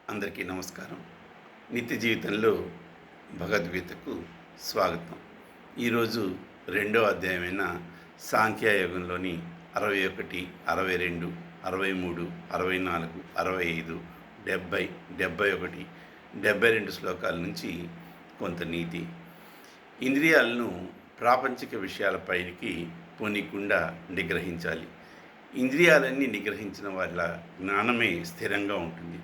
అందరికీ నమస్కారం. నిత్య జీవితంలో భగవద్గీతకు స్వాగతం. ఈరోజు రెండో అధ్యాయమైన సాంఖ్యయోగంలోని 61, 62, 63, 64, 65, 70, 71, 72 శ్లోకాల నుంచి కొంత నీతి. ఇంద్రియాలను ప్రాపంచిక విషయాలపైకి పోనీకుండా నిగ్రహించాలి. ఇంద్రియాలన్నీ నిగ్రహించిన వాళ్ళ జ్ఞానమే స్థిరంగా ఉంటుంది.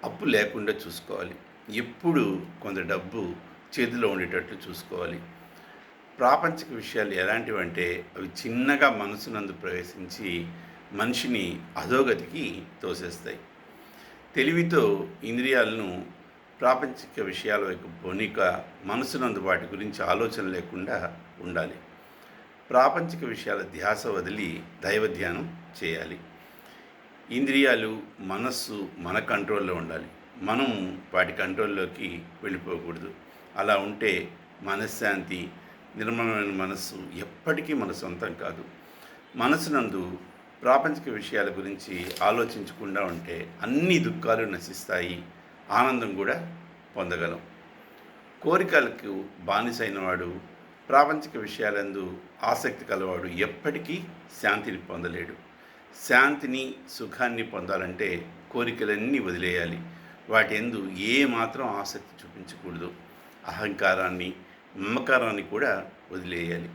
అప్పు లేకుండా చూసుకోవాలి. ఎప్పుడు కొంత డబ్బు చేతిలో ఉండేటట్లు చూసుకోవాలి. ప్రాపంచిక విషయాలు ఎలాంటివంటే అవి చిన్నగా మనసునందు ప్రవేశించి మనిషిని అధోగతికి తోసేస్తాయి. తెలివితో ఇంద్రియాలను ప్రాపంచిక విషయాల వైపు పోనీక మనసునందు వాటి గురించి ఆలోచన లేకుండా ఉండాలి. ప్రాపంచిక విషయాల ధ్యాస వదిలి దైవ ధ్యానం చేయాలి. ఇంద్రియాలు మనస్సు మన కంట్రోల్లో ఉండాలి. మనం వాటి కంట్రోల్లోకి వెళ్ళిపోకూడదు. అలా ఉంటే మనశ్శాంతి, నిర్మలమైన మనస్సు ఎప్పటికీ మన సొంతం కాదు. మనసునందు ప్రాపంచిక విషయాల గురించి ఆలోచించకుండా ఉంటే అన్ని దుఃఖాలు నశిస్తాయి, ఆనందం కూడా పొందగలం. కోరికలకు బానిసైన వాడు, ప్రాపంచిక విషయాలందు ఆసక్తి కలవాడు ఎప్పటికీ శాంతిని పొందలేడు. శాంతిని, సుఖాన్ని పొందాలంటే కోరికలన్నీ వదిలేయాలి. వాటి యందు ఏ మాత్రం ఆసక్తి చూపించకూడదు. అహంకారాన్ని, మమకారాన్ని కూడా వదిలేయాలి.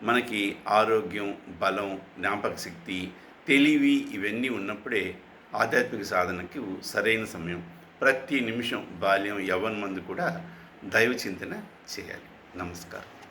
మనకి ఆరోగ్యం, బలం, జ్ఞాపక శక్తి, తెలివి ఇవన్నీ ఉన్నప్పుడే ఆధ్యాత్మిక సాధనకు సరైన సమయం. ప్రతి నిమిషం బాల్యం, యవ్వనమందు కూడా దైవ చింతన చేయాలి. నమస్కారం.